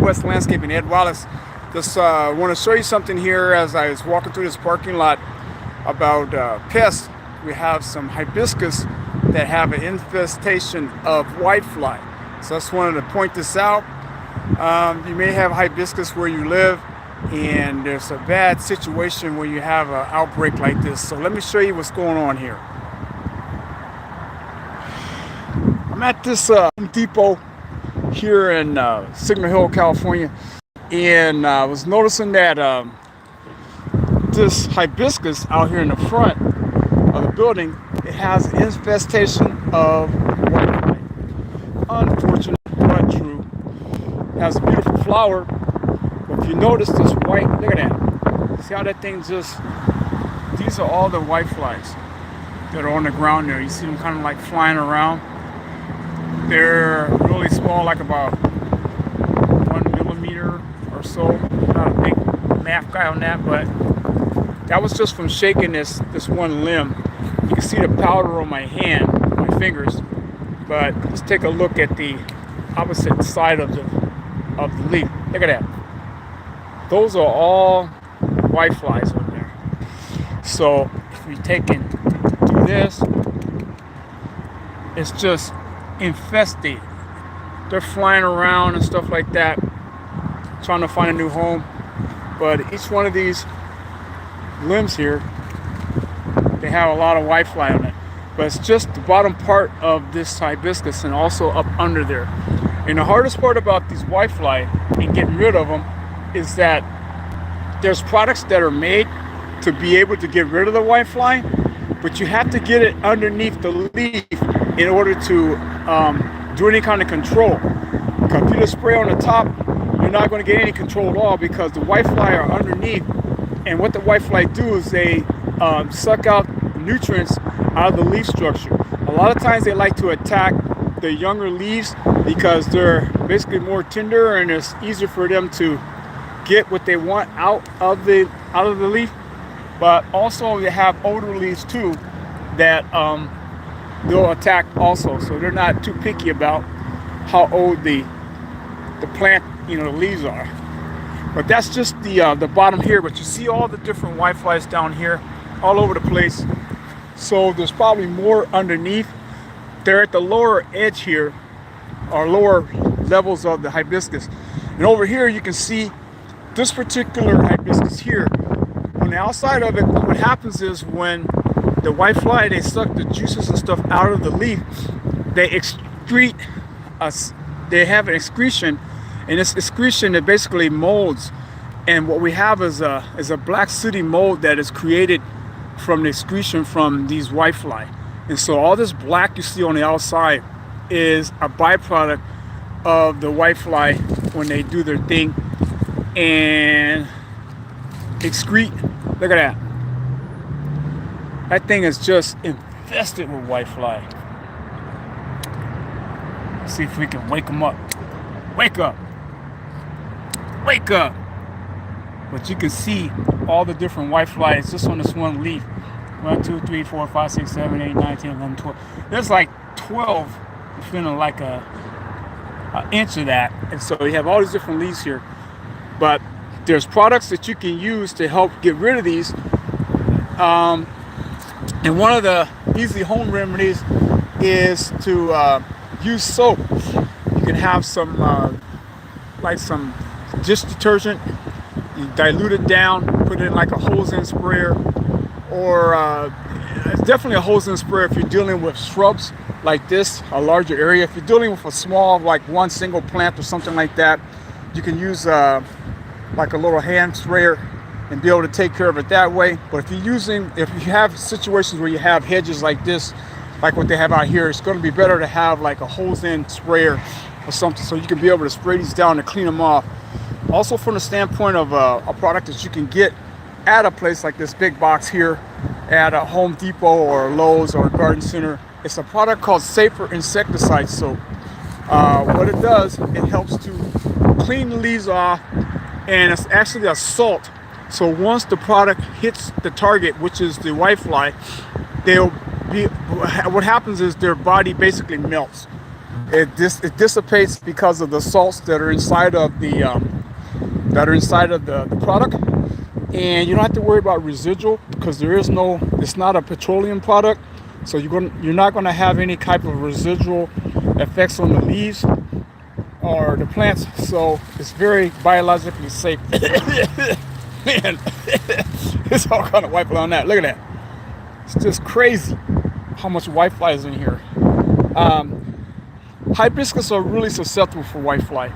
Midwest Landscaping, Ed Wallace. Just want to show you something here as I was walking through this parking lot about pests. We have some hibiscus that have an infestation of whitefly. So I just wanted to point this out. You may have hibiscus where you live, and there's a bad situation when you have an outbreak like this. So let me show you what's going on here. I'm at this Home Depot here in Signal Hill, California, and I was noticing that this hibiscus out here in the front of the building, it has an infestation of whitefly. Unfortunate but true. It has a beautiful flower, but if you notice this white, look at that. See how that thing just, these are all the whiteflies that are on the ground there. You see them kind of like flying around. They're really small, like about 1 millimeter or so. Not a big math guy on that, but that was just from shaking this one limb. You can see the powder on my hand, my fingers, but let's take a look at the opposite side of the leaf. Look at that. Those are all whiteflies over there. So if we take and do this, it's just infested. They're flying around and stuff like that, trying to find a new home. But each one of these limbs here, they have a lot of whitefly on it. But it's just the bottom part of this hibiscus and also up under there. And the hardest part about these whitefly and getting rid of them is that there's products that are made to be able to get rid of the whitefly, but you have to get it underneath the leaf in order to do any kind of control. Because if you just spray on the top, you're not going to get any control at all, because the whitefly are underneath, and what the whitefly do is they suck out nutrients out of the leaf structure. A lot of times they like to attack the younger leaves because they're basically more tender and it's easier for them to get what they want out of the leaf. But also they have older leaves too that they'll attack also. So they're not too picky about how old the plant, the leaves are. But that's just the bottom here. But you see all the different whiteflies down here all over the place. So there's probably more underneath. They're at the lower edge here, or lower levels of the hibiscus. And over here you can see this particular hibiscus here. On the outside of it, what happens is when the whitefly, they suck the juices and stuff out of the leaf, they excrete they have an excretion, and this excretion, it basically molds. And what we have is a black sooty mold that is created from the excretion from these whitefly. And so all this black you see on the outside is a byproduct of the whitefly when they do their thing and excrete. Look at that. That thing is just infested with whitefly. Let's see if we can wake them up. Wake up. Wake up. But you can see all the different whiteflies just on this one leaf. 1, 2, 3, 4, 5, 6, 7, 8, 9, 10, 11, 12. There's like 12, feeling like an inch of that. And so you have all these different leaves here. But there's products that you can use to help get rid of these. And one of the easy home remedies is to use soap. You can have some like some dish detergent. You dilute it down, put it in like a hose-in sprayer, or it's definitely a hose-in sprayer if you're dealing with shrubs like this, a larger area. If you're dealing with a small, like one single plant or something like that, you can use like a little hand sprayer and be able to take care of it that way. But if you have situations where you have hedges like this, like what they have out here, it's going to be better to have like a hose-in sprayer or something, so you can be able to spray these down and clean them off. Also, from the standpoint of a product that you can get at a place like this big box here at a Home Depot or Lowe's or a garden center, it's a product called Safer Insecticide Soap. What it does, it helps to clean the leaves off, and it's actually a salt. So once the product hits the target, which is the whitefly, what happens is their body basically melts. It dissipates because of the salts that are inside of the product, and you don't have to worry about residual because it's not a petroleum product, so you're not going to have any type of residual effects on the leaves or the plants, so it's very biologically safe. Man, it's all kind of whitefly on that. Look at that. It's just crazy how much whitefly is in here. Hibiscus are really susceptible for whitefly,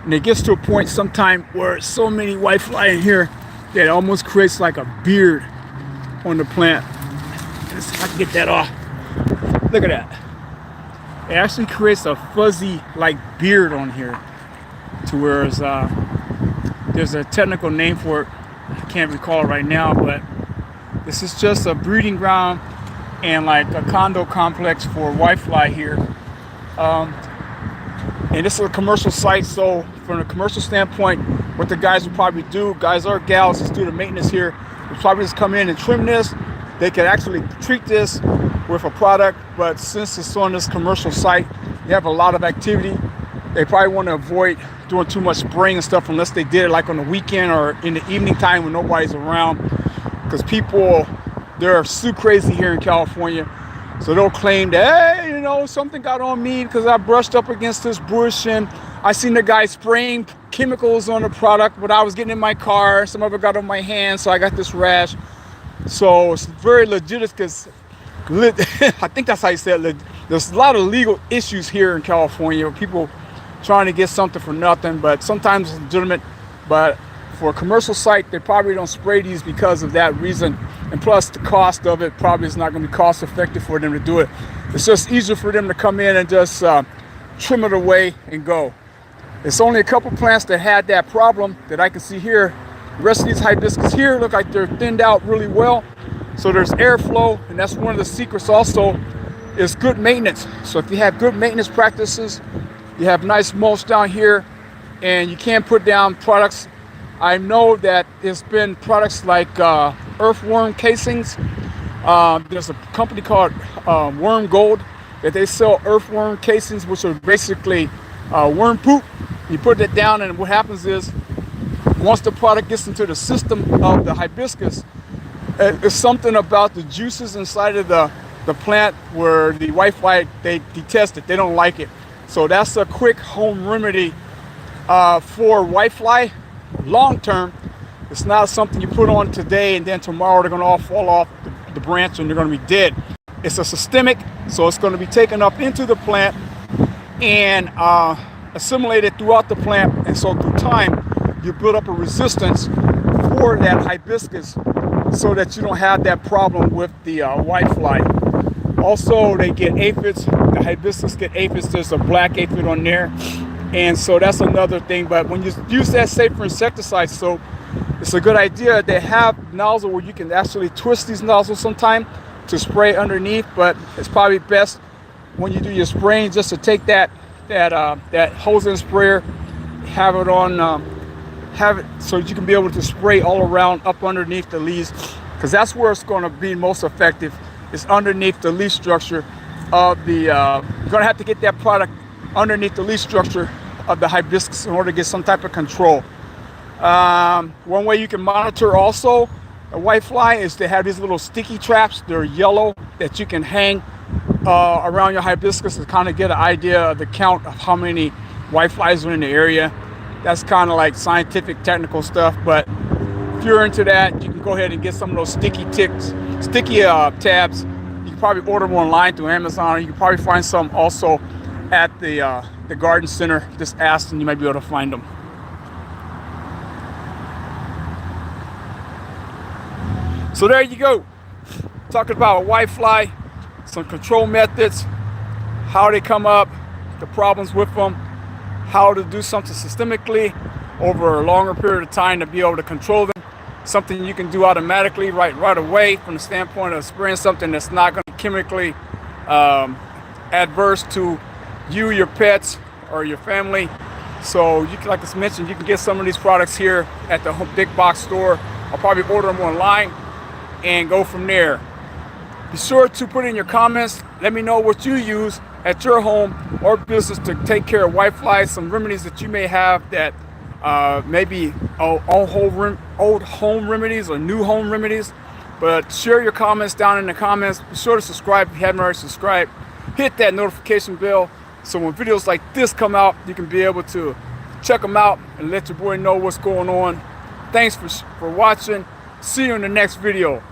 and it gets to a point sometime where so many whitefly in here that it almost creates like a beard on the plant. Let's see if I can get that off. Look at that. It actually creates a fuzzy like beard on here, to where there's a technical name for it. I can't recall it right now, but this is just a breeding ground and like a condo complex for whitefly here. And this is a commercial site, so from a commercial standpoint, what the guys will probably do, guys or gals, just do the maintenance here, will probably just come in and trim this. They can actually treat this with a product, but since it's on this commercial site, you have a lot of activity. They probably want to avoid doing too much spraying and stuff unless they did it like on the weekend or in the evening time when nobody's around, because people, they're so crazy here in California. So they'll claim that, hey, something got on me because I brushed up against this bush and I seen the guy spraying chemicals on the product, but I was getting in my car. Some of it got on my hands, so I got this rash. So it's very legit, because I think that's how you say it. There's a lot of legal issues here in California with people trying to get something for nothing, but sometimes it's legitimate. But for a commercial site, they probably don't spray these because of that reason. And plus the cost of it probably is not going to be cost effective for them to do it. It's just easier for them to come in and just trim it away and go. It's only a couple plants that had that problem that I can see here. The rest of these hibiscus here look like they're thinned out really well. So there's airflow, and that's one of the secrets also, is good maintenance. So if you have good maintenance practices, you have nice mulch down here, and you can put down products. I know that there's been products like earthworm casings. There's a company called Worm Gold that they sell earthworm casings, which are basically worm poop. You put it down, and what happens is, once the product gets into the system of the hibiscus, it's something about the juices inside of the plant where the whitefly, they detest it. They don't like it. So that's a quick home remedy for whitefly. Long term, it's not something you put on today and then tomorrow they're going to all fall off the branch and they're going to be dead. It's a systemic, so it's going to be taken up into the plant and assimilated throughout the plant. And so through time, you build up a resistance for that hibiscus so that you don't have that problem with the whitefly. Also, they get aphids. The hibiscus get aphids. There's a black aphid on there. And so that's another thing. But when you use that safer insecticide soap, it's a good idea. They have nozzle where you can actually twist these nozzles sometime to spray underneath, but it's probably best when you do your spraying just to take that hose and sprayer, have it on, have it so you can be able to spray all around up underneath the leaves, because that's where it's going to be most effective, is underneath the leaf structure of the, you're going to have to get that product underneath the leaf structure of the hibiscus in order to get some type of control. One way you can monitor also a whitefly is to have these little sticky traps. They're yellow that you can hang around your hibiscus to kind of get an idea of the count of how many whiteflies are in the area. That's kind of like scientific, technical stuff, but if you're into that, you can go ahead and get some of those sticky tabs. You can probably order them online through Amazon. You can probably find some also at the garden center. Just ask and you might be able to find them. So there you go. Talking about a whitefly, some control methods, how they come up, the problems with them, how to do something systemically over a longer period of time to be able to control them. Something you can do automatically right away from the standpoint of spraying something that's not going to be chemically adverse to you, your pets, or your family. So you can, like I mentioned, you can get some of these products here at the big box store. I'll probably order them online and go from there. Be sure to put in your comments. Let me know what you use at your home or business to take care of whiteflies, some remedies that you may have that maybe old home remedies or new home remedies. But share your comments down in the comments. Be sure to subscribe if you haven't already subscribed. Hit that notification bell so when videos like this come out, you can be able to check them out and let your boy know what's going on. Thanks for watching. See you in the next video.